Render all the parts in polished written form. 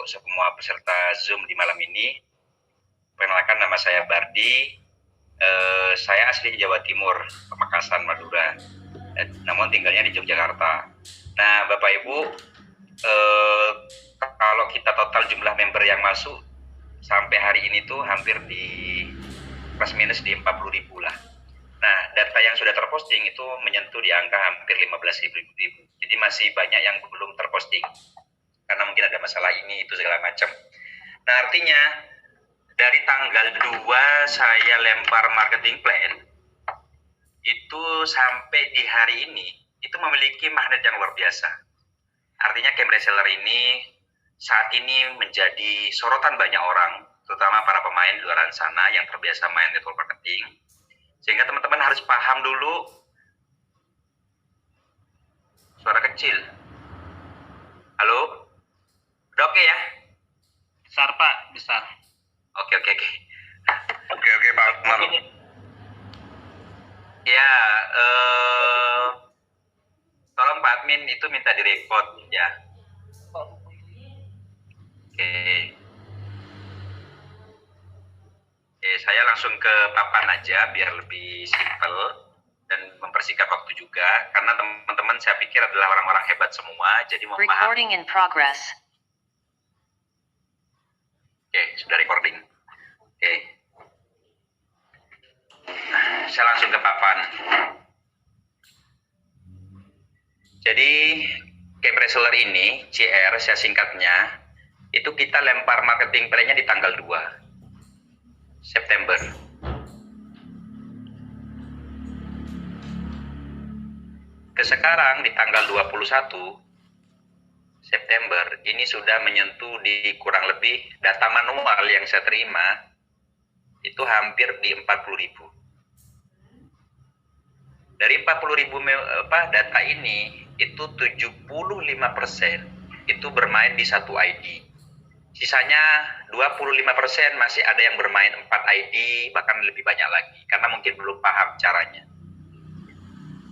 untuk semua peserta Zoom di malam ini. Perkenalkan, nama saya Bardi. Saya asli Jawa Timur, Pamekasan, Madura. Namun tinggalnya di Yogyakarta. Nah, Bapak Ibu, kalau kita total jumlah member yang masuk sampai hari ini tuh hampir di plus minus di 40.000 lah. Nah, data yang sudah terposting itu menyentuh di angka hampir 15.000. Jadi masih banyak yang belum terposting. Karena mungkin ada masalah ini, itu segala macam. Nah, artinya dari tanggal 2 saya lempar marketing plan, itu sampai di hari ini, itu memiliki magnet yang luar biasa. Artinya camp reseller ini saat ini menjadi sorotan banyak orang, terutama para pemain di luar sana yang terbiasa main network marketing. Sehingga teman-teman harus paham dulu. Suara kecil. Halo? Udah oke ya? Besar Pak, besar. Oke Pak Umar. Ya, tolong Pak Admin itu minta direkod ya. Oke, saya langsung ke papan aja biar lebih simpel dan mempersingkat waktu juga, karena teman-teman saya pikir adalah orang-orang hebat semua, jadi mohon maaf. Recording in progress. Oke, sudah recording. Oke. Saya langsung ke papan. Jadi, camp reseller ini, CR saya singkatnya, itu kita lempar marketing plan-nya di tanggal 2 September. Sekarang di tanggal 21 September ini sudah menyentuh di kurang lebih data manual yang saya terima itu hampir di 40.000. Dari 40.000 data ini itu 75% itu bermain di satu ID. Sisanya 25% masih ada yang bermain 4 ID, bahkan lebih banyak lagi, karena mungkin belum paham caranya.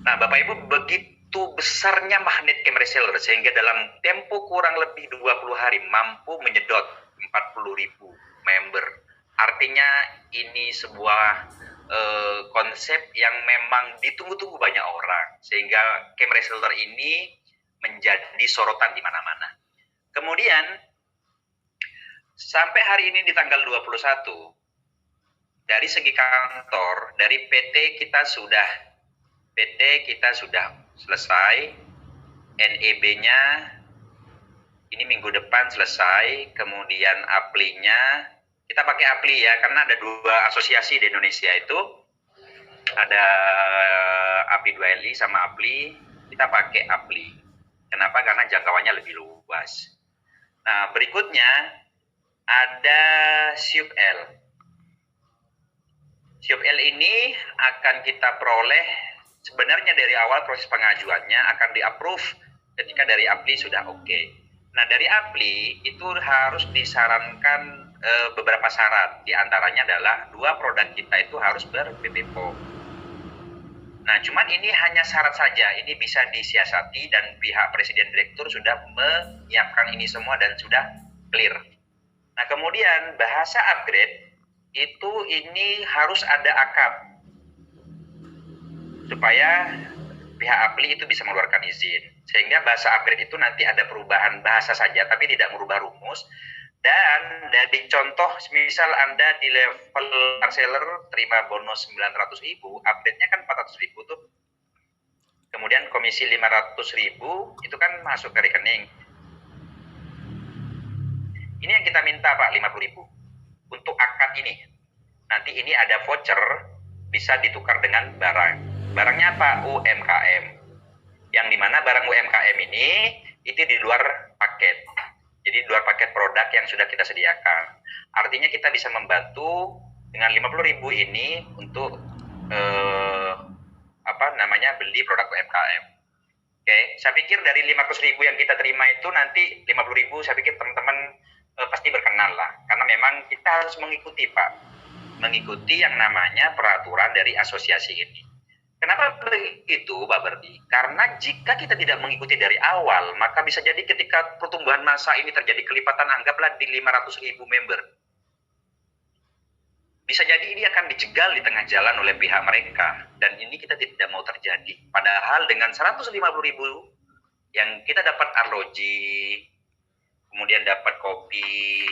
Nah, Bapak Ibu, begitu besarnya magnet camp reseller, sehingga dalam tempo kurang lebih 20 hari mampu menyedot 40.000 member. Artinya ini sebuah konsep yang memang ditunggu-tunggu banyak orang, sehingga camp reseller ini menjadi sorotan di mana-mana. Kemudian, sampai hari ini di tanggal 21, dari segi kantor, dari PT kita sudah selesai, NEB-nya ini minggu depan selesai, kemudian APLI-nya, kita pakai APLI ya, karena ada 2 asosiasi di Indonesia itu, ada API 2LI sama APLI, kita pakai APLI. Kenapa? Karena jangkauannya lebih luas. Nah, berikutnya, ada SUBL. SUBL ini akan kita peroleh sebenarnya dari awal proses pengajuannya akan di-approve ketika dari APLI sudah oke. Nah, dari APLI itu harus disarankan beberapa syarat. Di antaranya adalah 2 produk kita itu harus ber-BPOM. Nah, cuman ini hanya syarat saja. Ini bisa disiasati dan pihak Presiden Direktur sudah menyiapkan ini semua dan sudah clear. Nah, kemudian bahasa upgrade itu ini harus ada akad supaya pihak APLI itu bisa mengeluarkan izin. Sehingga bahasa upgrade itu nanti ada perubahan bahasa saja, tapi tidak merubah rumus. Dan dari contoh, misal Anda di level reseller terima bonus 900.000, upgrade-nya kan 400.000 tuh. Kemudian komisi 500.000 itu kan masuk ke rekening. Ini yang kita minta Pak, 50.000 untuk akad ini. Nanti ini ada voucher, bisa ditukar dengan barang. Barangnya apa? UMKM. Yang dimana barang UMKM ini itu di luar paket. Jadi di luar paket produk yang sudah kita sediakan. Artinya kita bisa membantu dengan 50.000 ini untuk beli produk UMKM. Oke, saya pikir dari 500.000 yang kita terima itu nanti 50.000 saya pikir teman-teman pasti berkenan lah, karena memang kita harus mengikuti Pak, mengikuti yang namanya peraturan dari asosiasi ini. Kenapa begitu, Pak Berdi? Karena jika kita tidak mengikuti dari awal, maka bisa jadi ketika pertumbuhan massa ini terjadi kelipatan, anggaplah di 500.000 member. Bisa jadi ini akan dijegal di tengah jalan oleh pihak mereka. Dan ini kita tidak mau terjadi. Padahal dengan 150.000 yang kita dapat arloji, kemudian dapat kopi,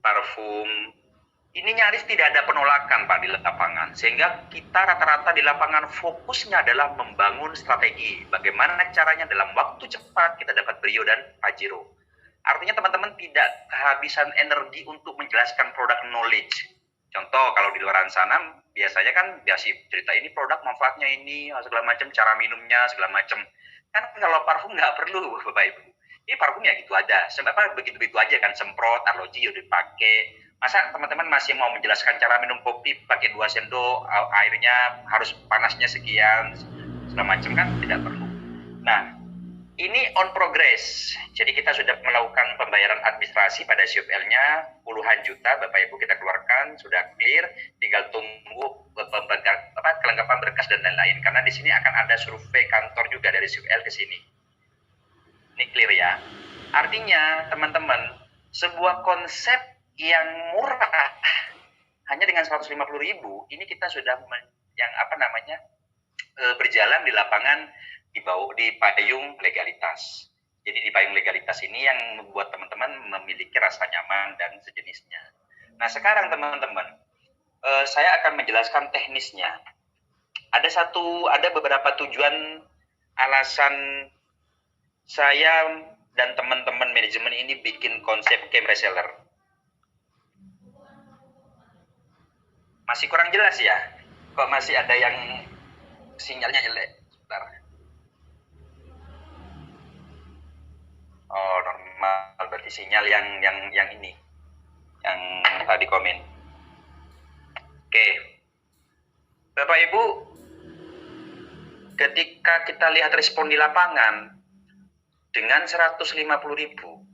parfum, ini nyaris tidak ada penolakan Pak di lapangan. Sehingga kita rata-rata di lapangan fokusnya adalah membangun strategi. Bagaimana caranya dalam waktu cepat kita dapat Brio dan Pajero. Artinya teman-teman tidak kehabisan energi untuk menjelaskan produk knowledge. Contoh kalau di luar sana biasanya kan biasa cerita ini produk manfaatnya ini segala macam, cara minumnya segala macam. Kan kalau parfum nggak perlu Bapak Ibu. Ini parfum ya gitu aja. Sebab begitu-begitu aja kan, semprot, arloji udah dipakai. Masa teman-teman masih mau menjelaskan cara minum kopi pakai 2 sendok, airnya harus panasnya sekian, segala macam kan tidak perlu. Nah, ini on progress. Jadi kita sudah melakukan pembayaran administrasi pada CFL-nya puluhan juta Bapak Ibu kita keluarkan, sudah clear, tinggal tunggu kelengkapan berkas dan lain-lain. Karena di sini akan ada survei kantor juga dari CFL ke sini. Ini clear ya. Artinya teman-teman, sebuah konsep yang murah hanya dengan 150.000 ini kita sudah berjalan di lapangan di payung legalitas. Jadi di payung legalitas ini yang membuat teman-teman memiliki rasa nyaman dan sejenisnya. Nah sekarang teman-teman, saya akan menjelaskan teknisnya. Ada beberapa tujuan alasan saya dan teman-teman manajemen ini bikin konsep game reseller. Masih kurang jelas ya? Kok masih ada yang sinyalnya jelek? Sebentar. Oh, normal. Berarti sinyal yang ini. Yang tadi komen. Oke. Bapak Ibu, ketika kita lihat respon di lapangan dengan 150.000,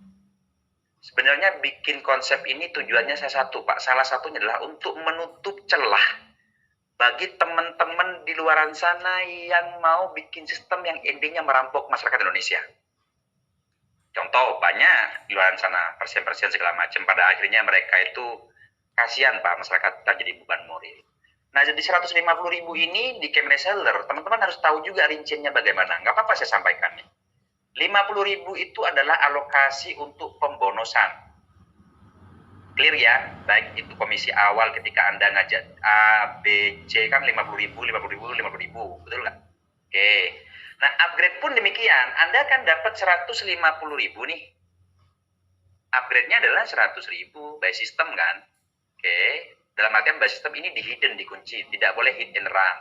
sebenarnya bikin konsep ini tujuannya satu, Pak. Salah satunya adalah untuk menutup celah bagi teman-teman di luar sana yang mau bikin sistem yang endingnya merampok masyarakat Indonesia. Contoh banyak di luar sana, persen-persen segala macam. Pada akhirnya mereka itu kasihan Pak, masyarakat kita jadi beban moral. Nah jadi 150.000 ini di game reseller, teman-teman harus tahu juga rinciannya bagaimana. Nggak apa-apa saya sampaikan nih. 50.000 itu adalah alokasi untuk pembonosan. Clear ya, baik itu komisi awal ketika Anda ngajak A, B, C kan 50.000, betul nggak? Oke. Nah, upgrade pun demikian. Anda kan dapat 150.000 nih. Upgrade-nya adalah 100.000 by system kan? Oke. Dalam artian by system ini di hidden, dikunci, tidak boleh hit and run.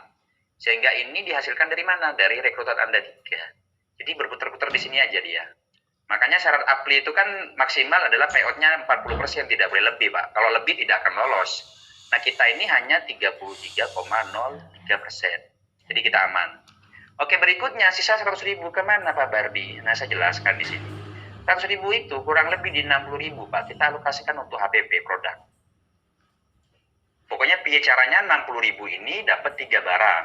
Sehingga ini dihasilkan dari mana? Dari rekrutan Anda 3. Jadi berputar-putar di sini aja dia. Makanya syarat apply itu kan maksimal adalah payout-nya 40%, tidak boleh lebih, Pak. Kalau lebih tidak akan lolos. Nah, kita ini hanya 33,03%. Jadi kita aman. Oke, berikutnya sisa 100.000 kemana Pak Bardi? Nah, saya jelaskan di sini. 100.000 itu kurang lebih di 60.000, Pak. Kita alokasikan untuk HPP produk. Pokoknya caranya 60.000 ini dapat 3 barang.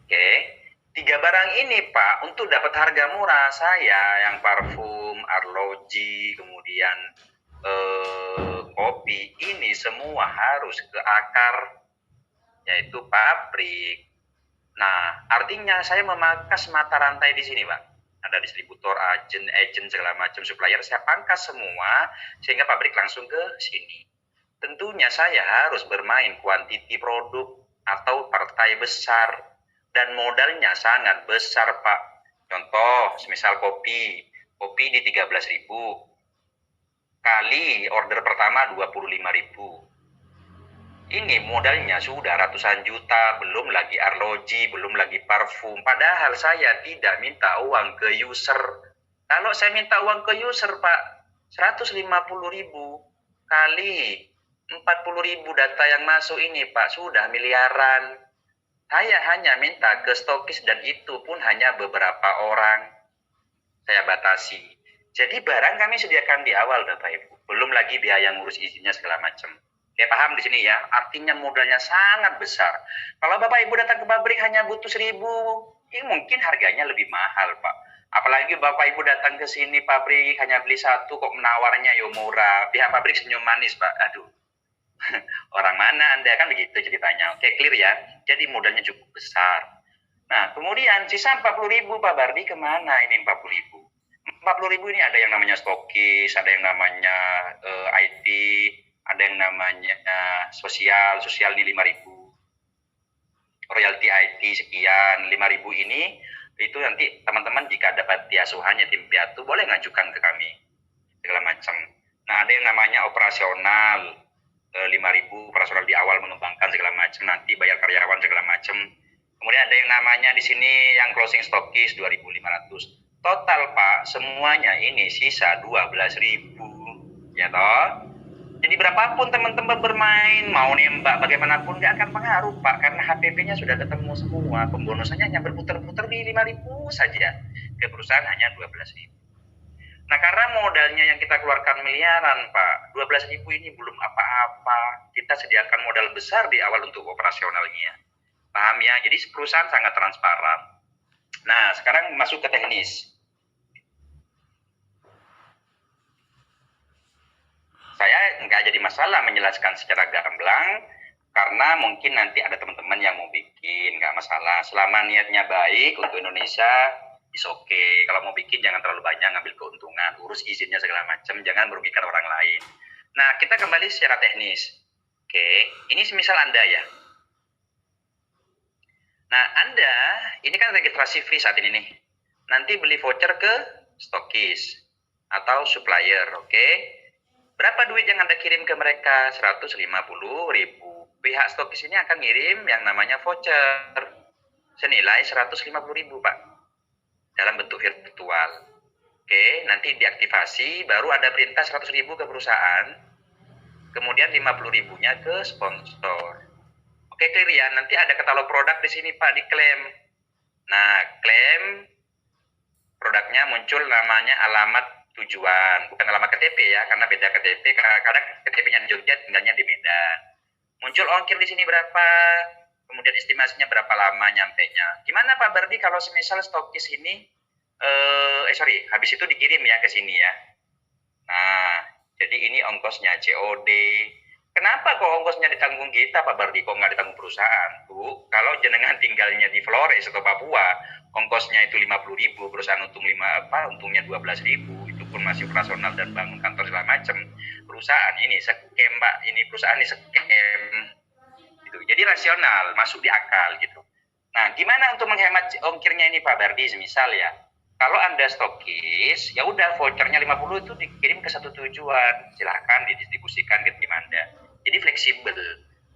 Oke. 3 barang ini Pak, untuk dapat harga murah saya yang parfum, arloji, kemudian kopi, ini semua harus ke akar, yaitu pabrik. Nah, artinya saya memangkas mata rantai di sini Pak. Ada distributor, agent segala macam, supplier, saya pangkas semua, sehingga pabrik langsung ke sini. Tentunya saya harus bermain kuantiti produk atau partai besar, dan modalnya sangat besar Pak. Contoh, semisal kopi di 13.000 kali order pertama 25.000. Ini modalnya sudah ratusan juta, belum lagi arloji, belum lagi parfum. Padahal saya tidak minta uang ke user. Kalau saya minta uang ke user Pak, 150.000 kali 40.000 data yang masuk ini Pak, sudah miliaran. Saya hanya minta ke stokis dan itu pun hanya beberapa orang. Saya batasi. Jadi barang kami sediakan di awal Bapak Ibu. Belum lagi biaya ngurus izinnya segala macam. Oke, paham di sini ya. Artinya modalnya sangat besar. Kalau Bapak Ibu datang ke pabrik hanya butuh 1.000, ya mungkin harganya lebih mahal, Pak. Apalagi Bapak Ibu datang ke sini pabrik hanya beli satu kok menawarnya yo murah. Pihak pabrik senyum manis, Pak. Aduh. Orang mana Anda, kan begitu ceritanya. Oke, clear ya. Jadi modalnya cukup besar. Nah, kemudian sisa 40.000 Pak Bardi kemana ini 40.000? 40.000 ini ada yang namanya stokis, ada yang namanya IT, ada yang namanya sosial ini 5.000. Royalti IT sekian, 5.000 ini itu nanti teman-teman jika dapat asuhannya tim piatu boleh ngajukan ke kami segala macam. Nah, ada yang namanya operasional 5.000 operasional di awal mengembangkan segala macam, nanti bayar karyawan segala macam. Kemudian ada yang namanya di sini yang closing stokis 2.500. Total Pak, semuanya ini sisa 12.000. Ya toh? Jadi berapapun teman-teman bermain, mau nembak bagaimanapun nggak akan pengaruh Pak, karena HPP-nya sudah ketemu semua. Pembonusannya hanya berputar-putar di 5.000 saja. Ke perusahaan hanya 12.000. Nah, karena modalnya yang kita keluarkan miliaran, Pak, 12.000 ini belum apa-apa. Kita sediakan modal besar di awal untuk operasionalnya. Paham ya? Jadi perusahaan sangat transparan. Nah, sekarang masuk ke teknis. Saya nggak jadi masalah menjelaskan secara gamblang, karena mungkin nanti ada teman-teman yang mau bikin, nggak masalah. Selama niatnya baik untuk Indonesia, is okay. Kalau mau bikin jangan terlalu banyak ngambil keuntungan, urus izinnya segala macam, jangan merugikan orang lain. Nah, kita kembali secara teknis. Oke, ini semisal Anda ya. Nah, Anda ini kan registrasi free saat ini nih. Nanti beli voucher ke stokis atau supplier, oke? Berapa duit yang Anda kirim ke mereka? 150.000. Pihak stokis ini akan ngirim yang namanya voucher senilai 150.000, Pak. Dalam bentuk virtual. Oke, nanti diaktifasi, baru ada perintah 100.000 ke perusahaan, kemudian 50.000-nya ke sponsor. Oke, clear ya. Nanti ada katalog produk di sini Pak, diklaim. Nah, klaim produknya muncul namanya alamat tujuan, bukan alamat KTP ya, karena beda KTP. Kadang KTP-nya di Jogja, tinggalnya di Medan. Muncul ongkir di sini berapa, kemudian estimasinya berapa lama nyampenya. Gimana Pak Bardi kalau semisal stokis ini habis itu dikirim ya ke sini ya. Nah, jadi ini ongkosnya COD. Kenapa kok ongkosnya ditanggung kita Pak Bardi, kok nggak ditanggung perusahaan? Bu, kalau jenengan tinggalnya di Flores atau Papua, ongkosnya itu 50.000, perusahaan untungnya 12.000, itu pun masih operasional dan bangun kantor segala macam. Perusahaan ini scam Pak, ini perusahaan ini scam. Gitu. Jadi rasional, masuk di akal gitu. Nah, gimana untuk menghemat ongkirnya ini Pak Bardi, semisal ya? Kalau Anda stokis, ya udah vouchernya 50 itu dikirim ke satu tujuan. Silahkan didistribusikan ke tim Anda. Jadi fleksibel.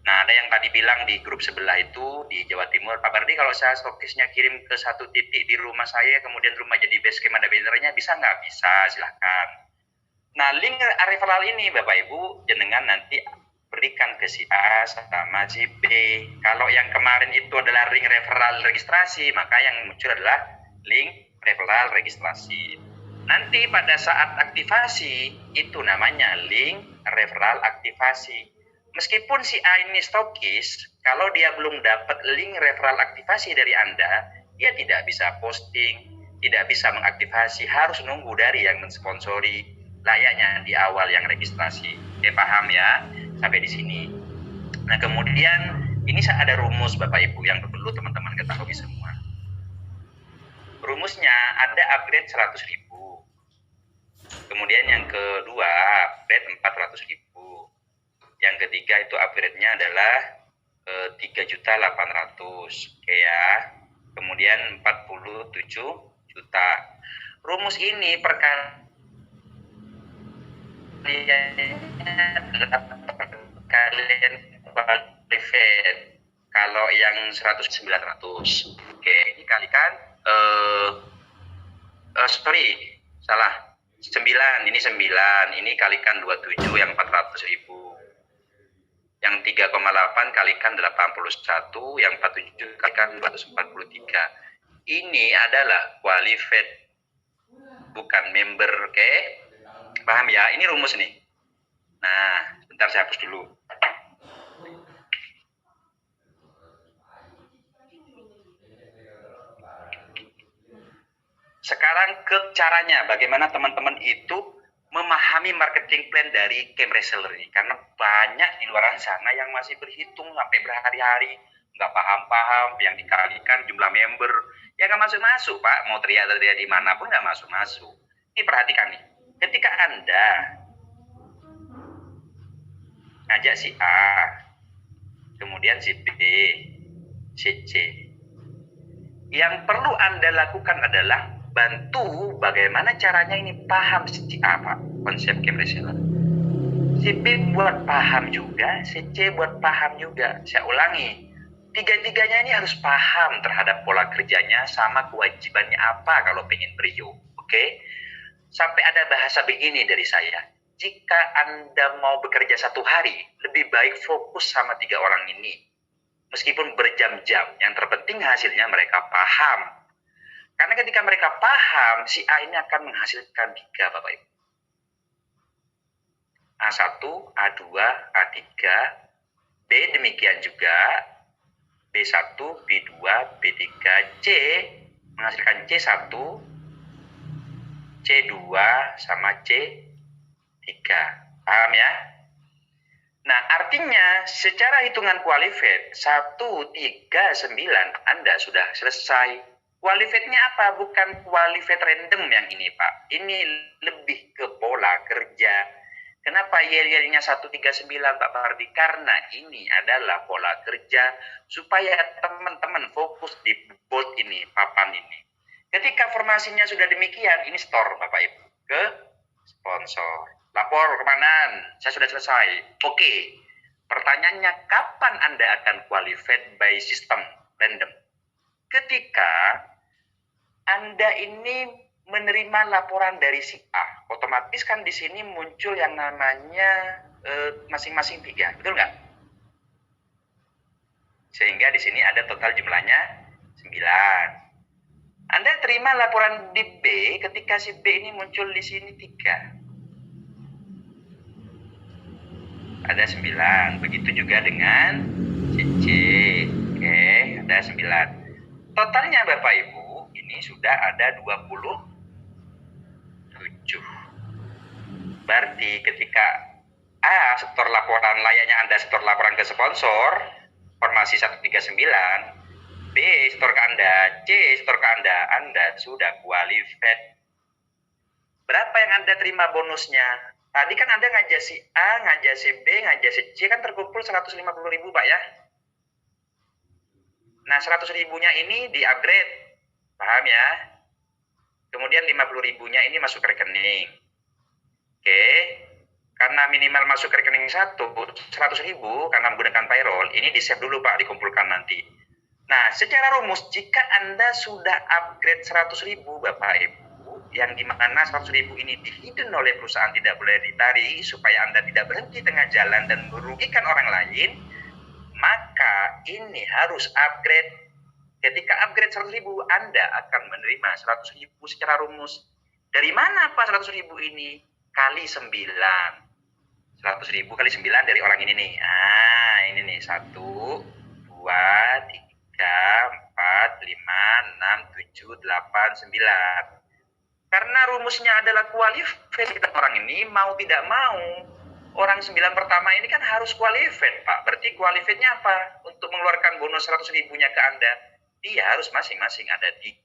Nah, ada yang tadi bilang di grup sebelah itu di Jawa Timur, Pak Bardi kalau saya stokisnya kirim ke satu titik di rumah saya, kemudian rumah jadi base camp ada bannernya, bisa nggak? Bisa, silahkan. Nah, link referral ini Bapak Ibu, jenengan nanti berikan ke si A sama si B. Kalau yang kemarin itu adalah link referral registrasi, maka yang muncul adalah link referral registrasi. Nanti pada saat aktivasi itu namanya link referral aktivasi. Meskipun si A ini stokis, kalau dia belum dapat link referral aktivasi dari Anda, dia tidak bisa posting, tidak bisa mengaktifasi, harus nunggu dari yang mensponsori, layaknya di awal yang registrasi. Oke, paham ya? Sampai di sini. Nah, kemudian ini ada rumus Bapak Ibu yang perlu teman-teman ketahui semua. Rumusnya ada upgrade 100.000. Kemudian yang kedua upgrade 400.000. Yang ketiga itu upgrade-nya adalah 3.800.000. Oke ya. Kemudian 47 juta. Rumus ini kalian qualified. Kalau yang 100 900. Oke, ini kalikan salah 9, ini 9, ini kalikan 27 yang 400.000, yang 3,8 kalikan 81, yang 47 kalikan 243. Ini adalah qualified, bukan member. Oke, paham ya? Ini rumus nih. Nah, bentar saya hapus dulu. Sekarang ke caranya, bagaimana teman-teman itu memahami marketing plan dari camp reseller ini. Karena banyak di luar sana yang masih berhitung sampai berhari-hari, nggak paham-paham, yang dikalikan jumlah member, ya nggak masuk-masuk Pak, mau teriak-teriak dimanapun nggak masuk-masuk. Ini perhatikan nih, ketika Anda ngajak si A, kemudian si B, si C, yang perlu Anda lakukan adalah bantu bagaimana caranya ini paham si A Pak, konsep camp reseller. Si B buat paham juga, si C buat paham juga. Saya ulangi, tiga-tiganya ini harus paham terhadap pola kerjanya sama kewajibannya apa kalau pengen brio. Oke? Sampai ada bahasa begini dari saya. Jika Anda mau bekerja 1 hari, lebih baik fokus sama 3 orang ini. Meskipun berjam-jam, yang terpenting hasilnya mereka paham. Karena ketika mereka paham, si A ini akan menghasilkan 3, Bapak Ibu. A1, A2, A3, B demikian juga, B1, B2, B3, C menghasilkan C1, C2 sama C3. Paham ya? Nah, artinya secara hitungan qualified 1, 3, 9 Anda sudah selesai. Qualified-nya apa? Bukan qualified random yang ini, Pak. Ini lebih ke pola kerja. Kenapa yel-yelnya 139 Pak Fardi? Karena ini adalah pola kerja supaya teman-teman fokus di board ini, papan ini. Ketika formasinya sudah demikian, ini store Bapak Ibu ke sponsor. Lapor kemana? Saya sudah selesai. Oke. Pertanyaannya, kapan Anda akan qualified by system random? Ketika Anda ini menerima laporan dari si A, otomatis kan di sini muncul yang namanya masing-masing 3, betul nggak? Sehingga di sini ada total jumlahnya 9. Anda terima laporan di B, ketika si B ini muncul di sini 3. Ada 9. Begitu juga dengan C. Oke, ada 9. Totalnya Bapak Ibu, ini sudah ada 27. Berarti ketika A setor laporan, layaknya Anda setor laporan ke sponsor, formasi 139, B setor ke Anda, C setor ke Anda sudah qualified. Berapa yang Anda terima bonusnya? Tadi kan Anda ngajak si A, ngajak si B, ngajak si C, kan terkumpul 150.000 Pak ya. Nah 100.000-nya ini di-upgrade, paham ya? Kemudian 50.000-nya ini masuk ke rekening. Oke, karena minimal masuk ke rekening 100.000 karena menggunakan payroll, ini di-save dulu Pak, dikumpulkan nanti. Nah secara rumus, jika Anda sudah upgrade 100.000 Bapak Ibu, yang dimana 100.000 ini dihidden oleh perusahaan tidak boleh ditarik supaya Anda tidak berhenti tengah jalan dan merugikan orang lain, maka ini harus upgrade. Ketika upgrade 100.000, Anda akan menerima 100.000 secara rumus. Dari mana Pak 100.000 ini? Kali 9. 100.000 kali 9 dari orang ini nih. Ah, ini nih. 1, 2, 3, 4, 5, 6, 7, 8, 9. Karena rumusnya adalah qualified, orang ini mau tidak mau, orang 9 pertama ini kan harus qualified Pak. Berarti qualified-nya apa? Untuk mengeluarkan bonus 100.000-nya ke Anda, dia harus masing-masing ada 3.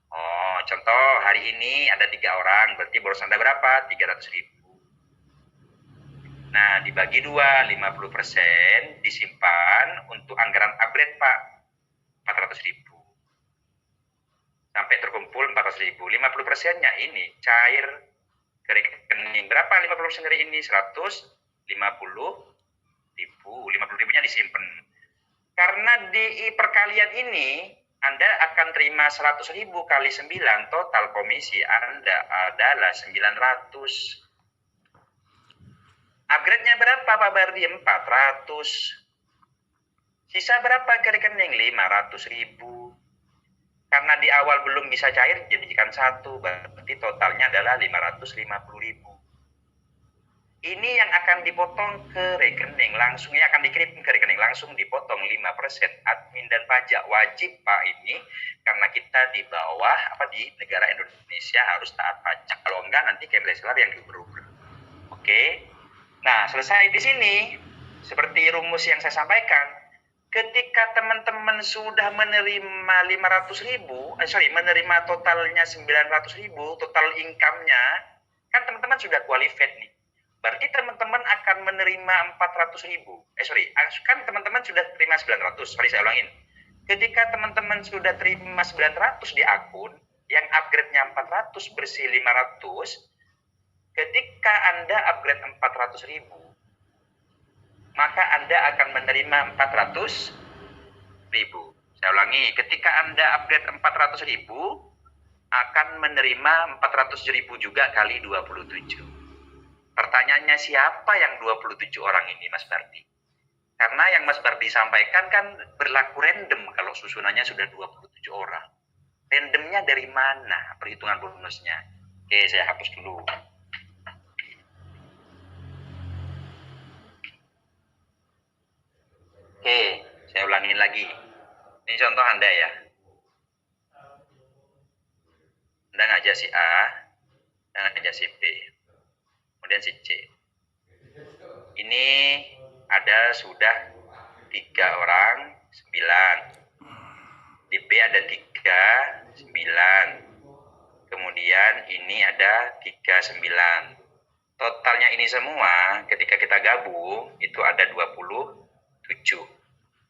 Oh, contoh hari ini ada 3 orang, berarti bonus Anda berapa? 300.000. Nah, dibagi 2, 50% disimpan untuk anggaran upgrade Pak, 400.000. Sampai terkumpul 400.000. 50%-nya ini cair ke rekening. Berapa 50% dari ini? 150.000. 50.000-nya disimpan. Karena di perkalian ini, Anda akan terima 100.000 kali 9, total komisi Anda adalah 900. Upgrade-nya berapa Pak Bardi? 400. Sisa berapa ke rekening? 500.000. Karena di awal belum bisa cair, jadikan 1, berarti totalnya adalah 550.000. Ini yang akan dipotong ke rekening, langsungnya akan dikirim ke rekening, langsung dipotong 5%. Admin dan pajak wajib Pak ini, karena kita di bawah, di negara Indonesia harus taat pajak. Kalau enggak nanti Kemdeslar yang diuber-uber. Oke. Nah, selesai di sini, seperti rumus yang saya sampaikan, ketika teman-teman sudah menerima 500.000, menerima totalnya 900.000, total income-nya, kan teman-teman sudah qualified nih. Berarti teman-teman akan menerima 400.000. Kan teman-teman sudah terima 900. Saya ulangin. Ketika teman-teman sudah terima 900 di akun, yang upgrade-nya 400 bersih 500, ketika Anda upgrade 400.000, maka Anda akan menerima 400.000. Saya ulangi, ketika Anda upgrade 400.000, akan menerima 400.000 juga kali 27. Pertanyaannya, siapa yang 27 orang ini, Mas Bardi? Karena yang Mas Bardi sampaikan kan berlaku random kalau susunannya sudah 27 orang. Randomnya dari mana perhitungan bonusnya? Oke, saya hapus dulu. Oke, saya ulangin lagi. Ini contoh Anda ya. Anda ngajak si A, dan ngajak si B, kemudian si C. Ini ada sudah 3 orang, 9. Di B ada 3, 9. Kemudian ini ada 3, 9. Totalnya ini semua ketika kita gabung itu ada 27.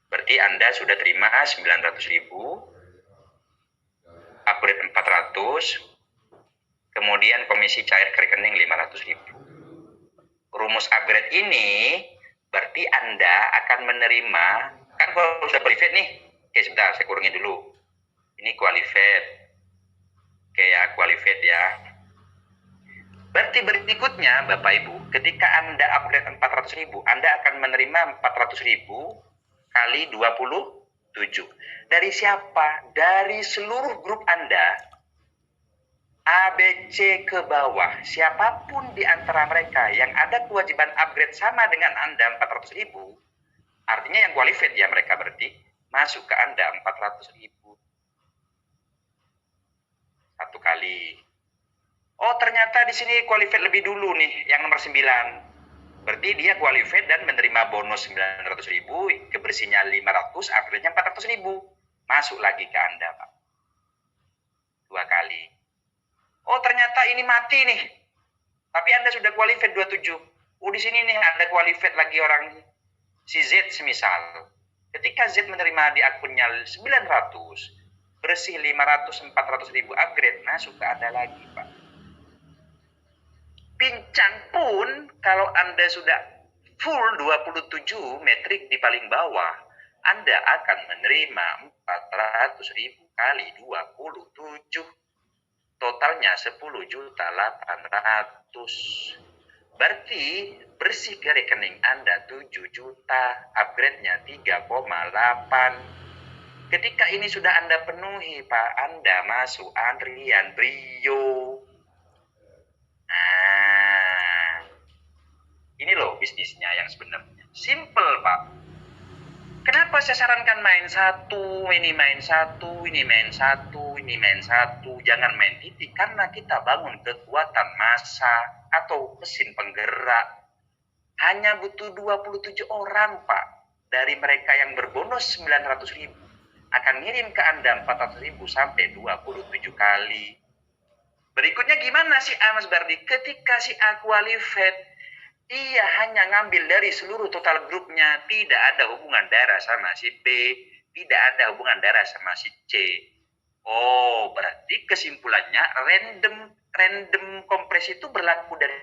Berarti Anda sudah terima 900.000, upgrade 400, kemudian komisi cair ke rekening 500.000. Rumus upgrade ini berarti Anda akan menerima, kan kalau sudah qualified nih. Oke, sebentar, saya kurangin dulu. Ini qualified. Oke ya, qualified ya. Berarti berikutnya, Bapak Ibu, ketika Anda upgrade 400.000, Anda akan menerima 400.000 kali 27. Dari siapa? Dari seluruh grup Anda. A, B, C ke bawah, siapapun di antara mereka yang ada kewajiban upgrade sama dengan Anda 400.000, artinya yang qualified ya mereka, berarti masuk ke Anda 400.000. Satu kali. Oh, ternyata di sini qualified lebih dulu nih, yang nomor 9. Berarti dia qualified dan menerima bonus 900.000, kebersihnya 500, upgrade-nya 400.000. Masuk lagi ke Anda, Pak. 2 kali. Oh, ternyata ini mati nih. Tapi Anda sudah qualified 27. Oh, di sini nih ada qualified lagi orang si Z semisal. Ketika Z menerima di akunnya 900, bersih 500, 400.000 upgrade, masuk ke Anda lagi, Pak. Pincang pun kalau Anda sudah full 27 metrik di paling bawah, Anda akan menerima 400.000 kali 27. Totalnya 10.800.000. Berarti bersih ke rekening Anda 7 juta, upgrade-nya 3,8. Ketika ini sudah Anda penuhi, Pak, Anda masuk antrian Brio. Nah, ini loh bisnisnya yang sebenarnya. Simple, Pak. Kenapa saya sarankan main satu, ini main satu, ini main satu, ini main satu. Jangan main titik, karena kita bangun kekuatan massa atau mesin penggerak. Hanya butuh 27 orang, Pak. Dari mereka yang berbonus 900.000. Akan ngirim ke Anda 400.000 sampai 27 kali. Berikutnya gimana si A, Mas Bardi? Ketika si A qualified, ia hanya ngambil dari seluruh total grupnya, tidak ada hubungan darah sama si B, tidak ada hubungan darah sama si C. Oh, berarti kesimpulannya random kompres itu berlaku dari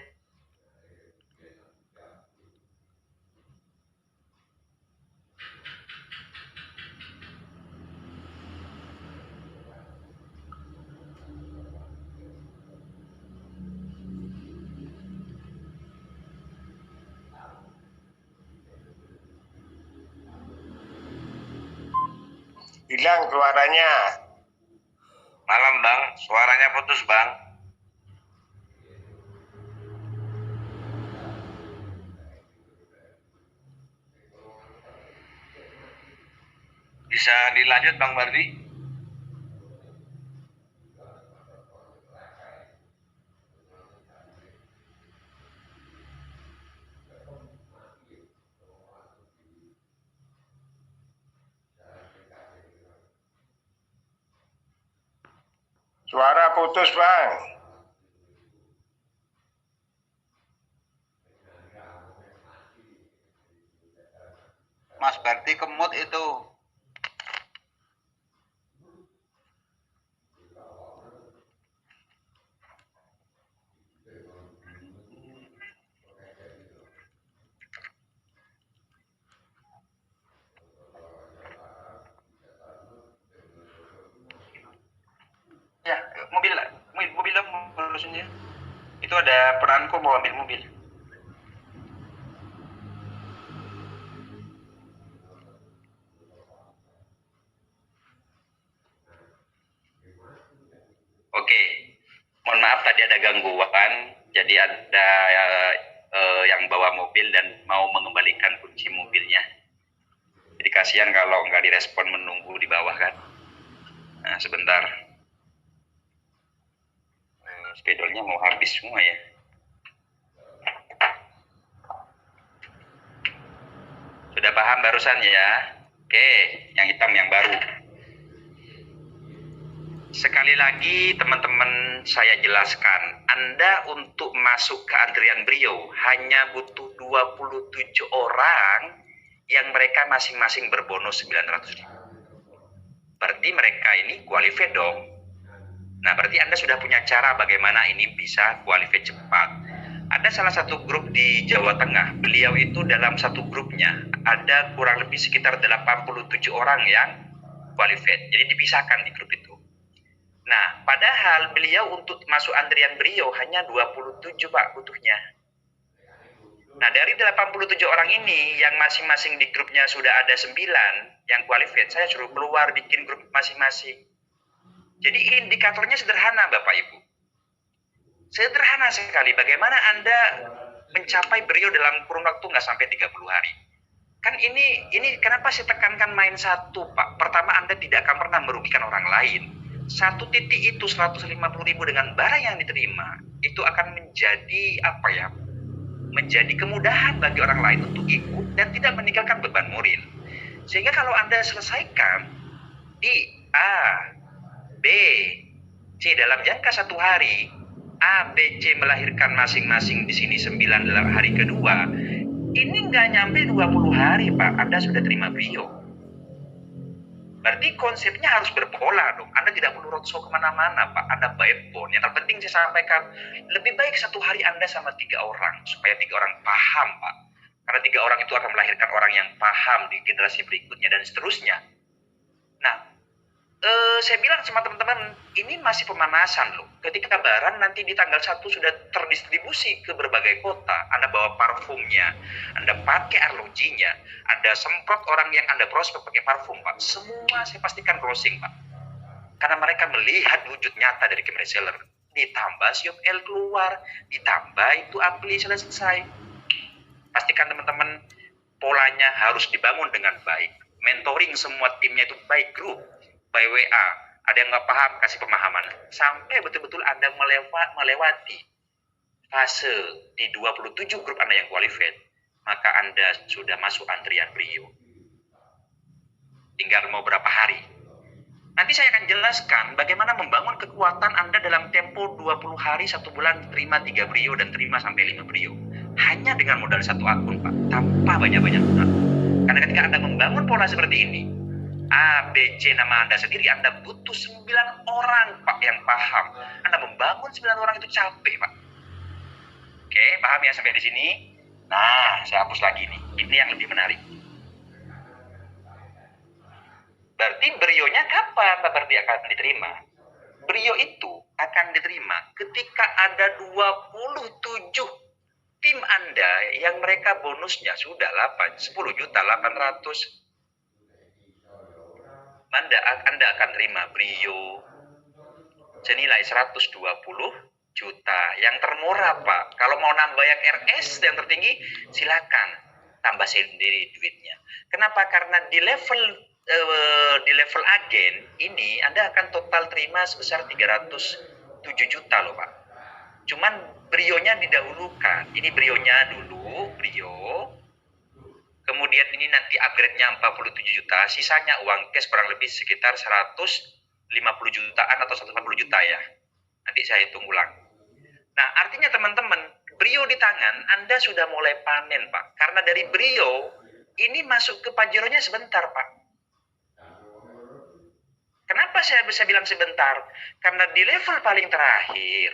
hilang suaranya. malam, Bang. Suaranya putus, Bang. Bisa dilanjut Bang Bardi? Suara putus Bang. Mas Bardi kemut itu. Ya, mobil dong, urusannya. Itu ada peranku mau ambil mobil. Oke, mohon maaf tadi ada gangguan, jadi ada yang bawa mobil dan mau mengembalikan kunci mobilnya. Jadi kasihan kalau nggak direspon menunggu di bawah kan. Nah, sebentar. Spidolnya mau habis semua ya. Sudah paham barusan ya? Oke, yang hitam yang baru. Sekali lagi teman-teman saya jelaskan, Anda untuk masuk ke antrian Brio hanya butuh 27 orang yang mereka masing-masing berbonus 900.000. Berarti mereka ini qualified dong. Nah, berarti Anda sudah punya cara bagaimana ini bisa qualified cepat. Ada salah satu grup di Jawa Tengah, beliau itu dalam satu grupnya ada kurang lebih sekitar 87 orang yang qualified. Jadi dipisahkan di grup itu. Nah, padahal beliau untuk masuk antrian Brio hanya 27 Pak butuhnya. Nah, dari 87 orang ini yang masing-masing di grupnya sudah ada 9 yang qualified, saya suruh keluar bikin grup masing-masing. Jadi indikatornya sederhana Bapak Ibu. Sederhana sekali. Bagaimana Anda mencapai Brio dalam kurun waktu nggak sampai 30 hari. Kan ini kenapa saya tekankan main satu Pak. Pertama, Anda tidak akan pernah merugikan orang lain. Satu titik itu 150.000 dengan barang yang diterima itu akan menjadi apa ya, menjadi kemudahan bagi orang lain untuk ikut dan tidak meninggalkan beban moral. Sehingga kalau Anda selesaikan di A, B, C dalam jangka 1 hari, A, B, C melahirkan masing-masing di sini 9 dalam hari kedua, ini nggak nyampe 20 hari Pak, Anda sudah terima Brio. Berarti konsepnya harus berpola dong. Anda tidak perlu roadshow kemana-mana, Pak. Anda by phone. Yang terpenting saya sampaikan, lebih baik 1 hari Anda sama 3 orang. Supaya 3 orang paham, Pak. Karena 3 orang itu akan melahirkan orang yang paham di generasi berikutnya dan seterusnya. Nah, saya bilang sama teman-teman, ini masih pemanasan loh. Ketika barang nanti di tanggal 1 sudah terdistribusi ke berbagai kota, Anda bawa parfumnya, Anda pakai arlojinya, Anda semprot orang yang Anda prospek pakai parfum, Pak. Semua saya pastikan closing, Pak. Karena mereka melihat wujud nyata dari Kemen Reseller. Ditambah siop L keluar, ditambah itu apli selesai. Pastikan teman-teman polanya harus dibangun dengan baik. Mentoring semua timnya itu baik, grup. By WA, ada yang nggak paham, kasih pemahaman. Sampai betul-betul Anda melewati fase di 27 grup Anda yang qualified, maka Anda sudah masuk antrian Brio. Tinggal mau berapa hari. Nanti saya akan jelaskan bagaimana membangun kekuatan Anda dalam tempo 20 hari, 1 bulan, terima 3 Brio dan terima sampai 5 Brio. Hanya dengan modal 1 akun, Pak, tanpa banyak-banyak akun. Karena ketika Anda membangun pola seperti ini, A, B, C nama Anda sendiri, Anda butuh 9 orang Pak yang paham. Anda membangun 9 orang itu capek Pak. Oke, paham ya sampai di sini? Nah, saya hapus lagi nih. Ini yang lebih menarik. Berarti Brio-nya kapan Pak Bardi akan diterima? Brio itu akan diterima ketika ada 27 tim Anda yang mereka bonusnya sudah 10.800.000. Anda akan terima Brio senilai 120 juta. Yang termurah Pak. Kalau mau nambah yang RS yang tertinggi, silakan tambah sendiri duitnya. Kenapa? Karena di level di level agen ini Anda akan total terima sebesar 307 juta loh Pak. Cuman brionya didahulukan. Ini brionya dulu, brio. Kemudian ini nanti upgrade-nya 47 juta, sisanya uang cash kurang lebih sekitar 150 jutaan atau 150 juta ya. Nanti saya hitung ulang. Nah, artinya teman-teman, brio di tangan Anda sudah mulai panen, Pak. Karena dari brio, ini masuk ke pajeronya sebentar, Pak. Kenapa saya bisa bilang sebentar? Karena di level paling terakhir,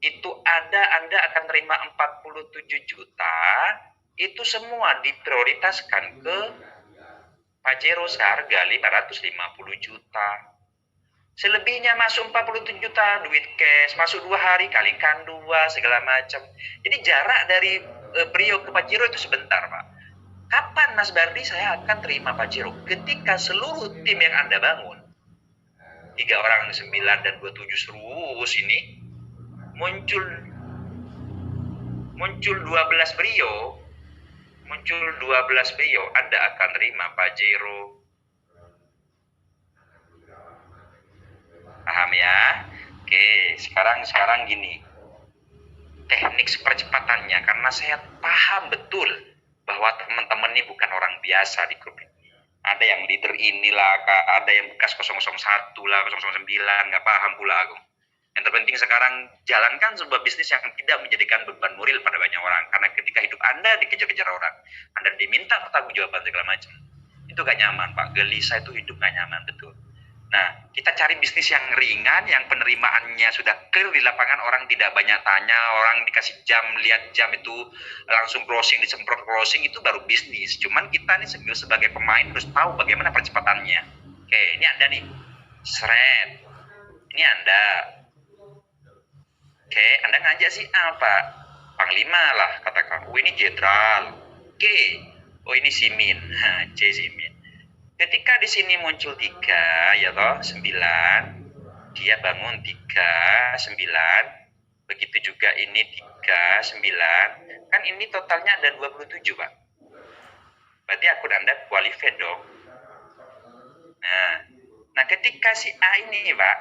itu Anda akan terima 47 juta, itu semua diprioritaskan ke Pajero seharga 550 juta. Selebihnya masuk 47 juta duit cash, masuk 2 hari kalikan 2 segala macam. Jadi jarak dari Brio ke Pajero itu sebentar, Pak. Kapan Mas Bardi saya akan terima Pajero? Ketika seluruh tim yang Anda bangun, 3 orang 9 dan 27 terus ini muncul 12 Brio, Anda akan terima Pajero. Paham ya? Oke, sekarang gini. Teknik percepatannya, karena saya paham betul bahwa teman-teman ini bukan orang biasa di grup ini. Ada yang leader inilah, ada yang bekas 001 lah, 009, nggak paham pula aku. Yang terpenting sekarang jalankan sebuah bisnis yang tidak menjadikan beban moral pada banyak orang. Karena ketika hidup Anda dikejar-kejar orang, Anda diminta pertanggungjawaban segala macam, itu gak nyaman, Pak. Gelisah itu hidup gak nyaman, betul. Nah, kita cari bisnis yang ringan, yang penerimaannya sudah clear di lapangan, orang tidak banyak tanya, orang dikasih jam, lihat jam itu langsung closing, disemprot closing, itu baru bisnis. Cuman kita nih sebagai pemain harus tahu bagaimana percepatannya. Oke, ini Anda nih, seret. Ini Anda. Oke, Anda ngajak si A, Pak. Panglima lah, katakan. Oh, ini jenderal. Oke. Oh, ini Simin. C, Simin. Ketika di sini muncul 3, ya toh, 9. Dia bangun 3, 9. Begitu juga ini 3, 9. Kan ini totalnya ada 27, Pak. Berarti akun Anda qualified dong. Nah, ketika si A ini, Pak,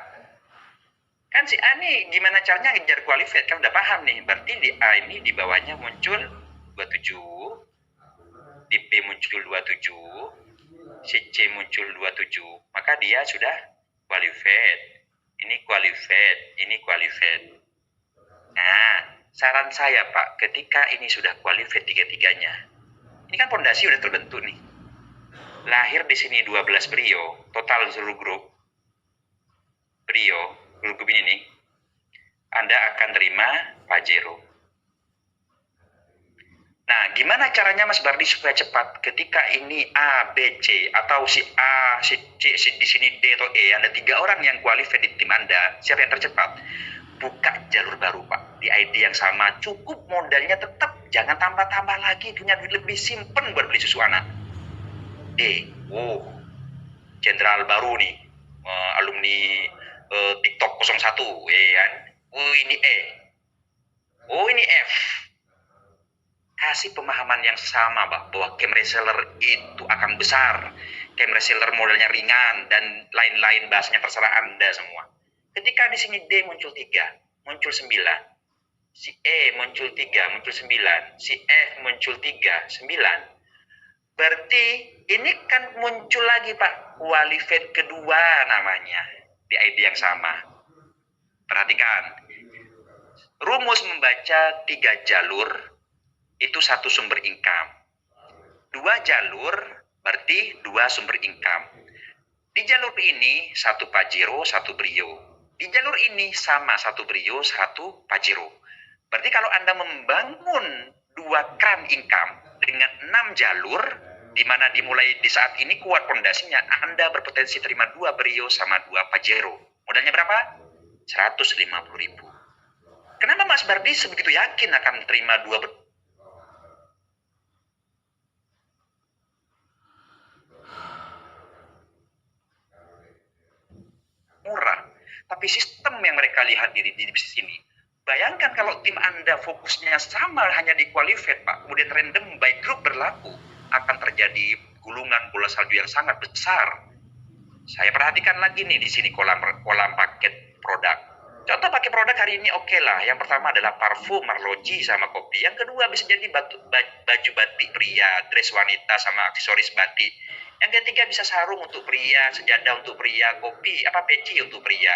kan si A nih gimana caranya ngejar qualified, kan udah paham nih. Berarti di A ini di bawahnya muncul 27, di B muncul 27, si C muncul 27, maka dia sudah qualified. Ini qualified, ini qualified. Nah, saran saya Pak, ketika ini sudah qualified tiga-tiganya, ini kan fondasi udah terbentuk nih. Lahir di sini 12 Brio, total seluruh grup Brio, grup ini nih, Anda akan terima Pajero. Nah, gimana caranya Mas Bardi supaya cepat? Ketika ini A, B, C, atau si A, si C, di sini D atau E, ada 3 orang yang qualified di tim Anda, siapa yang tercepat? Buka jalur baru, Pak. Di ID yang sama, cukup modalnya tetap. Jangan tambah-tambah lagi, punya duit lebih, simpen buat beli susu anak. D, oh, jenderal baru nih, alumni TikTok 01, ya kan? Oh, ini E. Oh, ini F. Kasih pemahaman yang sama, Pak, bahwa cam reseller itu akan besar. Cam reseller modelnya ringan dan lain-lain, bahasanya terserah Anda semua. Ketika di sini D muncul 3, muncul 9. Si E muncul 3, muncul 9. Si F muncul 3, 9. Berarti ini kan muncul lagi, Pak, qualified kedua namanya di ID yang sama. Perhatikan. Rumus membaca 3 jalur itu 1 sumber income. 2 jalur berarti 2 sumber income. Di jalur ini 1 Pajero, 1 Brio. Di jalur ini sama 1 Brio, 1 Pajero. Berarti kalau Anda membangun 2 keran income dengan 6 jalur, di mana dimulai di saat ini kuat fondasinya, Anda berpotensi terima 2 Brio sama 2 Pajero. Modalnya berapa? 150.000. Kenapa Mas Bardi sebegitu yakin akan terima 2 murah? Tapi sistem yang mereka lihat di bisnis ini. Bayangkan kalau tim Anda fokusnya sama hanya di qualified, Pak. Kemudian random by group berlaku, akan terjadi gulungan bola salju yang sangat besar. Saya perhatikan lagi nih di sini kolam paket produk. Contoh pakai produk hari ini oke lah. Yang pertama adalah parfum, arloji sama kopi. Yang kedua bisa jadi baju batik pria, dress wanita sama aksesoris batik. Yang ketiga bisa sarung untuk pria, sejadah untuk pria, kopi peci untuk pria.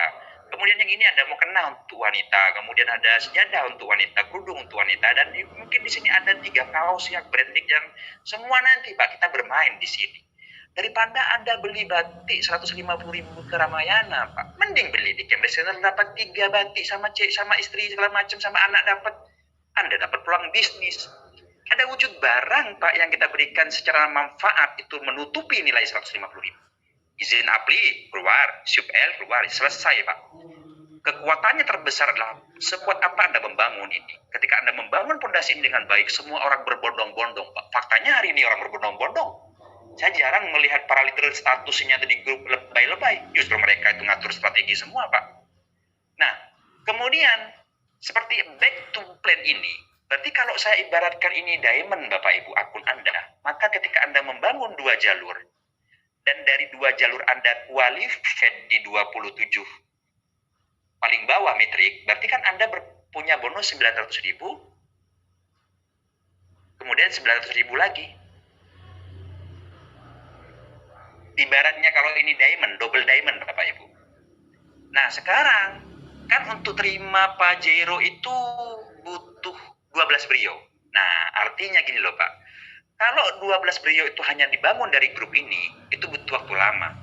Kemudian yang ini ada mukena untuk wanita, kemudian ada sejadah untuk wanita, kerudung untuk wanita, dan mungkin di sini ada 3 kaos yang branding yang semua nanti Pak kita bermain di sini. Daripada Anda beli batik 150.000 ke Ramayana, Pak, mending beli di Cambridge Center dapat 3 batik sama istri segala macam sama anak dapat, Anda dapat peluang bisnis. Ada wujud barang Pak yang kita berikan secara manfaat itu menutupi nilai 150.000. Izin APLI keluar, SUP-L keluar, selesai Pak. Kekuatannya terbesar adalah sekuat apa Anda membangun ini. Ketika Anda membangun fondasi ini dengan baik, semua orang berbondong-bondong Pak. Faktanya hari ini orang berbondong-bondong. Saya jarang melihat para leader statusnya di grup lebay-lebay. Justru mereka itu ngatur strategi semua Pak. Nah, kemudian seperti back to plan ini, berarti kalau saya ibaratkan ini diamond Bapak Ibu akun Anda, maka ketika Anda membangun 2 jalur, dan dari 2 jalur Anda qualified di 27 paling bawah metrik, berarti kan Anda punya bonus 900.000, kemudian 900.000 lagi. Ibaratnya kalau ini diamond, double diamond Bapak Ibu. Nah sekarang, kan untuk terima Pajero itu butuh 12 brio. Nah artinya gini loh Pak, kalau 12 brio itu hanya dibangun dari grup ini, itu butuh waktu lama.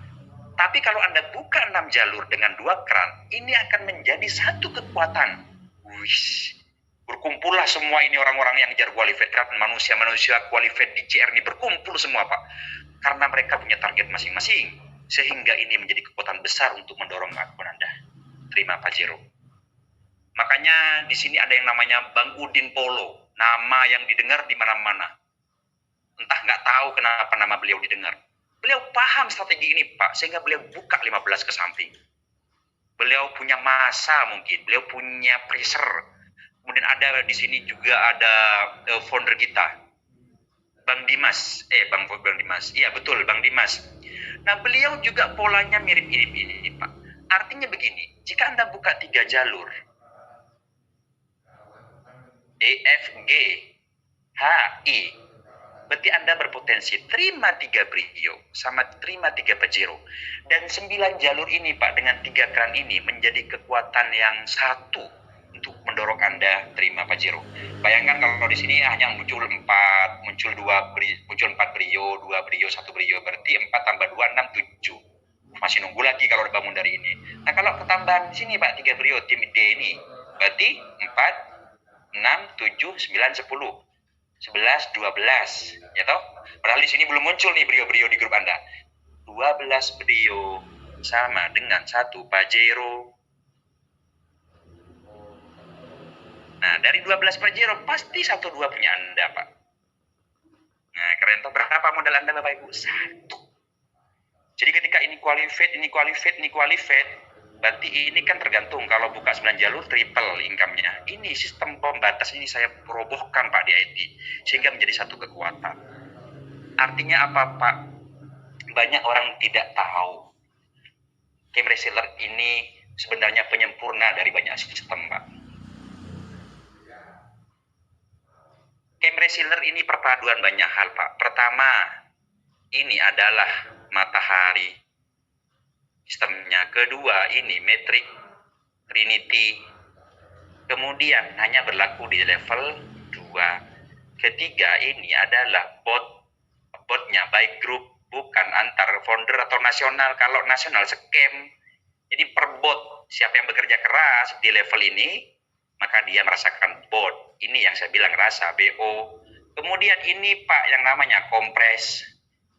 Tapi kalau Anda buka 6 jalur dengan 2 keran, ini akan menjadi satu kekuatan. Wih, berkumpullah semua ini orang-orang yang jar qualified, kan manusia-manusia qualified di CR ini berkumpul semua Pak. Karena mereka punya target masing-masing. Sehingga ini menjadi kekuatan besar untuk mendorong akun Anda. Terima Pajero. Makanya di sini ada yang namanya Bang Udin Polo. Nama yang didengar di mana-mana. Entah nggak tahu kenapa nama beliau didengar. Beliau paham strategi ini Pak, sehingga beliau buka 15 ke samping. Beliau punya masa mungkin, beliau punya pressure. Kemudian ada di sini juga ada founder kita, Bang Dimas. Bang Dimas. Iya betul, Bang Dimas. Nah beliau juga polanya mirip-mirip ini Pak. Artinya begini, jika Anda buka 3 jalur, E, F, G, H, I, berarti Anda berpotensi terima 3 brio sama terima 3 Pajero. Dan 9 jalur ini Pak dengan 3 keran ini menjadi kekuatan yang satu untuk mendorong Anda terima Pajero. Bayangkan kalau di sini hanya muncul 4 brio, 2 brio, 1 brio, berarti 4 tambah 2, 6, 7. Masih nunggu lagi kalau udah bangun dari ini. Nah kalau ketambahan di sini Pak 3 brio tim D ini, berarti 4, 6, 7, 9, 10. 11, 12, ya toh? Padahal di sini belum muncul nih brio-brio di grup Anda. 12 brio sama dengan 1 Pajero. Nah, dari 12 Pajero pasti 1-2 punya Anda, Pak. Nah, keren toh, berapa modal Anda Bapak Ibu? 1. Jadi ketika ini qualified, berarti ini kan tergantung. Kalau buka 9 jalur triple income-nya. Ini sistem pembatas ini saya robohkan Pak di IT. Sehingga menjadi satu kekuatan. Artinya apa Pak? Banyak orang tidak tahu. Cam reseller ini sebenarnya penyempurna dari banyak sistem Pak. Cam reseller ini perpaduan banyak hal Pak. Pertama, ini adalah matahari sistemnya. Kedua, ini metrik Trinity. Kemudian hanya berlaku di level 2. Ketiga, ini adalah botnya baik grup, bukan antar founder atau nasional. Kalau nasional scam. Jadi per bot, siapa yang bekerja keras di level ini, maka dia merasakan bot. Ini yang saya bilang rasa BO. Kemudian ini Pak yang namanya kompres.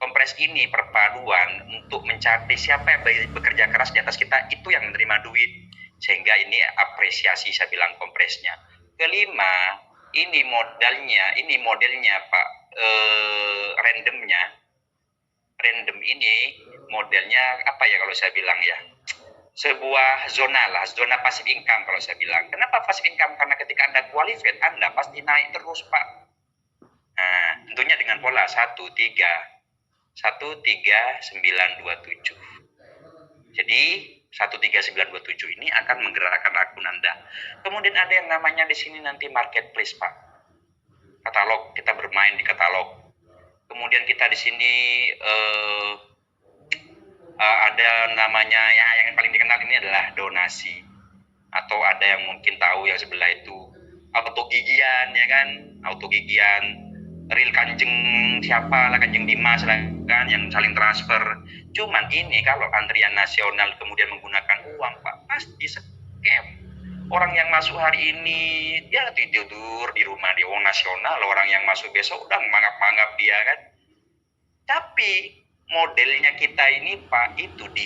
Kompres ini perpaduan untuk mencari siapa yang bekerja keras di atas kita, itu yang menerima duit. Sehingga ini apresiasi saya bilang kompresnya. Kelima, ini modelnya Pak, randomnya. Random ini modelnya apa ya kalau saya bilang ya? Sebuah zona passive income kalau saya bilang. Kenapa passive income? Karena ketika Anda qualified, Anda pasti naik terus Pak. Nah, tentunya dengan pola 1, 3, 13927. Jadi 13927 ini akan menggerakkan akun Anda. Kemudian ada yang namanya di sini nanti marketplace, Pak. Katalog, kita bermain di katalog. Kemudian kita di sini ada namanya ya, yang paling dikenal ini adalah donasi. Atau ada yang mungkin tahu yang sebelah itu auto gigian, ya kan, auto gigian real Kanjeng siapa lah, Kanjeng Dimas lah kan, yang saling transfer. Cuman ini kalau antrian nasional kemudian menggunakan uang, Pak, pasti scam. Orang yang masuk hari ini ya tidur di rumah di uang nasional, orang yang masuk besok udah mangap-mangap dia kan. Tapi modelnya kita ini, Pak, itu di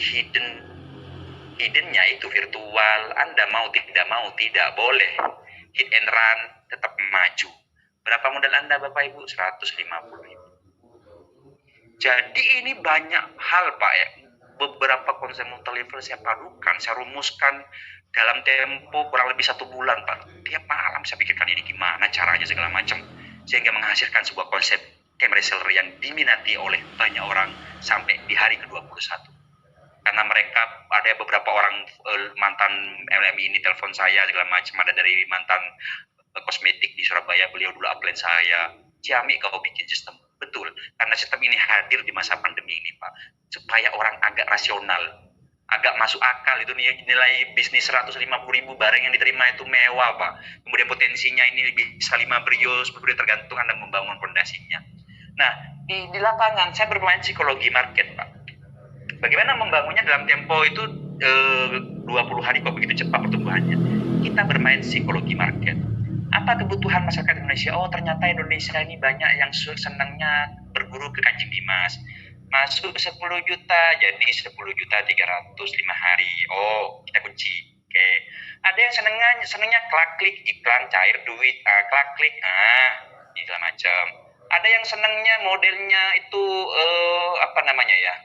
hiddennya itu virtual. Anda mau tidak boleh hit and run, tetap maju. Berapa modal Anda, Bapak Ibu? 150.000. Jadi ini banyak hal, Pak, ya. Beberapa konsep multi level saya padukan, saya rumuskan dalam tempo kurang lebih 1 bulan, Pak. Tiap malam saya pikirkan ini gimana caranya segala macam, sehingga menghasilkan sebuah konsep game reseller yang diminati oleh banyak orang sampai di hari ke-21. Karena mereka ada beberapa orang mantan LMI ini telepon saya segala macam, ada dari mantan kosmetik di Surabaya, beliau dulu upline saya, Ciami kau bikin sistem. Betul, karena sistem ini hadir di masa pandemi ini, Pak, supaya orang agak rasional, agak masuk akal. Itu nilai bisnis 150.000 barang yang diterima itu mewah, Pak. Kemudian potensinya ini bisa 5 brio, 10 brio, tergantung Anda membangun fondasinya. Nah, di lapangan saya bermain psikologi market, Pak. Bagaimana membangunnya dalam tempo itu 20 hari kok begitu cepat pertumbuhannya. Kita bermain psikologi market. Apa kebutuhan masyarakat Indonesia? Oh, ternyata Indonesia ini banyak yang senangnya berguru ke Kanjeng Dimas. Masuk 10 juta, jadi 10 juta 305 hari. Oh, kita kunci. Oke. Ada yang senangnya klik iklan cair duit, klik, segala macam. Ada yang senangnya modelnya itu apa namanya ya?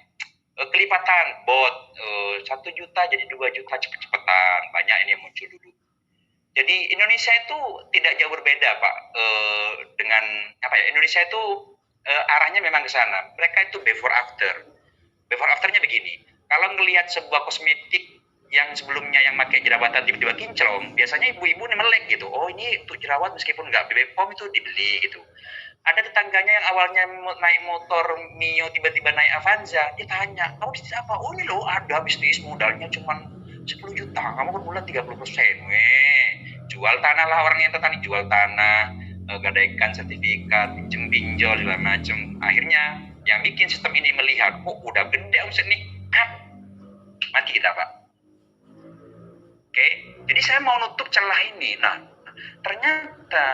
Kelipatan bot 1 juta jadi 2 juta cepet-cepetan, banyak ini yang muncul dulu. Jadi Indonesia itu tidak jauh berbeda, Pak, dengan apa ya, Indonesia itu arahnya memang ke sana. Mereka itu before afternya begini. Kalau ngelihat sebuah kosmetik yang sebelumnya yang pakai jerawatan tiba-tiba kinclong, biasanya ibu-ibu nih melek gitu. Oh, ini untuk jerawat meskipun nggak BB POM itu dibeli gitu. Ada tetangganya yang awalnya naik motor Mio tiba-tiba naik Avanza, dia tanya, kamu bisnis apa? Oh, ini loh ada bisnis modalnya cuma 10 juta, kamu per bulan 30%. Jual tanah lah, orang yang tertarik jual tanah, gadaikan sertifikat, pinjol segala macam. Akhirnya yang bikin sistem ini melihat, oh udah gede omset nih, mati kita, Pak. Oke, jadi saya mau nutup celah ini. Nah, ternyata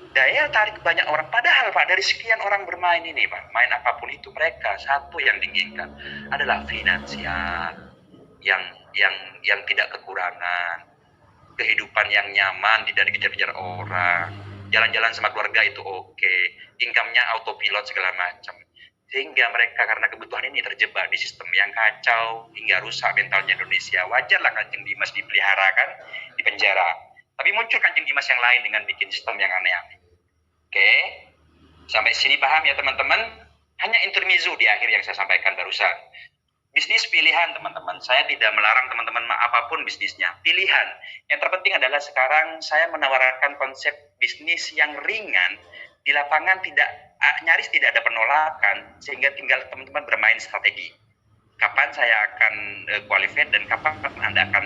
daya tarik banyak orang, padahal, Pak, dari sekian orang bermain ini, Pak, main apapun itu, mereka satu yang diinginkan adalah finansial yang tidak kekurangan, kehidupan yang nyaman, tidak dikejar-kejar orang, jalan-jalan sama keluarga itu oke, income-nya autopilot segala macam. Sehingga mereka karena kebutuhan ini terjebak di sistem yang kacau hingga rusak mentalnya Indonesia. Wajarlah Kanjeng Dimas dipelihara kan, di penjara. Tapi muncul Kanjeng Dimas yang lain dengan bikin sistem yang aneh-aneh. Oke, sampai sini paham ya teman-teman? Hanya intermezzo di akhir yang saya sampaikan barusan. Bisnis pilihan, teman-teman. Saya tidak melarang teman-teman apapun bisnisnya. Pilihan. Yang terpenting adalah sekarang saya menawarkan konsep bisnis yang ringan. Di lapangan nyaris tidak ada penolakan, sehingga tinggal teman-teman bermain strategi. Kapan saya akan qualified dan kapan Anda akan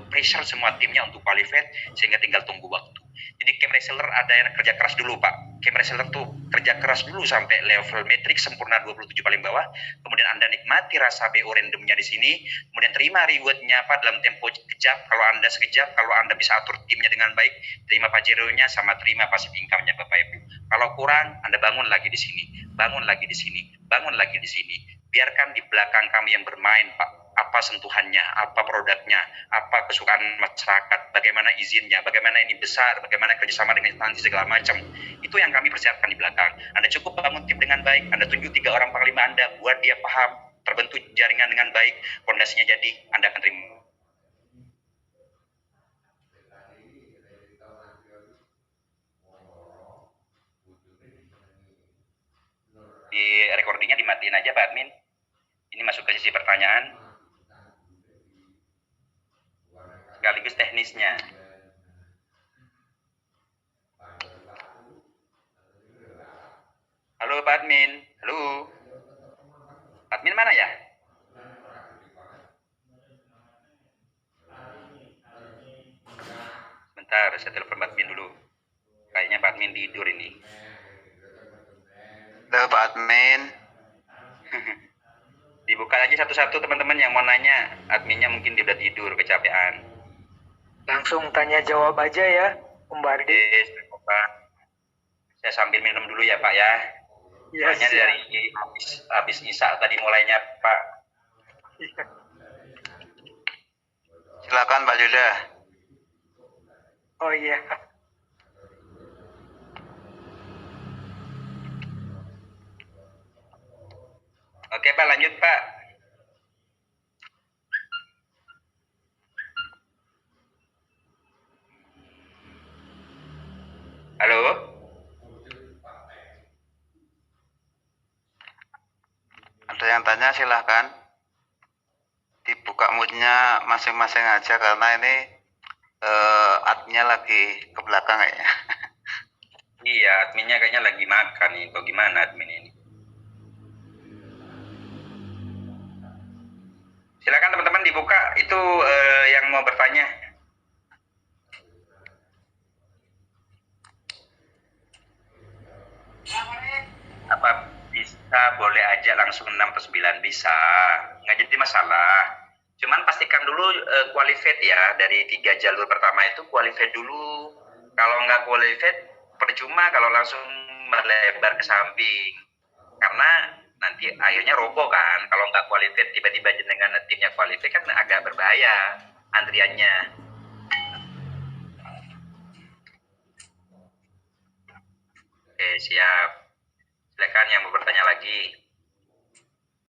pressure semua timnya untuk qualified, sehingga tinggal tunggu waktu. Jadi game reseller ada yang kerja keras dulu, Pak. Game reseller tuh kerja keras dulu sampai level metrik sempurna 27 paling bawah. Kemudian Anda nikmati rasa BO randomnya di sini. Kemudian terima rewardnya, Pak, dalam tempo kejap. Kalau Anda sekejap, kalau Anda bisa atur timnya dengan baik, terima pajeronya sama terima pasif income-nya, Bapak Ibu. Kalau kurang, Anda bangun lagi di sini, bangun lagi di sini, bangun lagi di sini. Biarkan di belakang kami yang bermain, Pak. Apa sentuhannya, apa produknya, apa kesukaan masyarakat, bagaimana izinnya, bagaimana ini besar, bagaimana kerjasama dengan instansi segala macam. Itu yang kami persiapkan di belakang. Anda cukup bangun tim dengan baik, Anda tunjuk 3 orang panglima Anda, buat dia paham, terbentuk jaringan dengan baik, fondasinya jadi, Anda akan terima. Di recordingnya dimatiin aja Pak Admin. Ini masuk ke sisi pertanyaan. Sekaligus teknisnya. Halo Pak Admin. Halo. Admin mana ya? Bentar, saya telepon Pak Admin dulu. Kayaknya Pak Admin tidur ini. Halo Pak Admin. Dibuka aja satu-satu teman-teman yang mau nanya. Adminnya mungkin dia udah tidur, kecapean. Langsung tanya jawab aja ya, Om Bardi. Pak. Saya sambil minum dulu ya Pak ya. Iya, Soalnya siap. dari habis Isa tadi mulainya Pak. Iya. Silakan Pak Yuda. Oh iya. Oke Pak, lanjut Pak. Halo? Ada yang tanya silahkan. Dibuka moodnya masing-masing aja karena ini adminnya lagi ke belakang kayaknya. Iya, adminnya kayaknya lagi makan nih. Kok gimana admin ini? Silakan teman-teman dibuka. Itu yang mau bertanya. Apa bisa boleh aja langsung 6 atau 9? Bisa. Nggak jadi masalah. Cuman pastikan dulu qualified ya. Dari 3 jalur pertama itu qualified dulu. Kalau nggak qualified, percuma kalau langsung melebar ke samping. Karena nanti akhirnya roboh kan. Kalau nggak qualified, tiba-tiba dengan timnya qualified kan agak berbahaya antriannya. Oke, siap. Silakan yang mau bertanya lagi.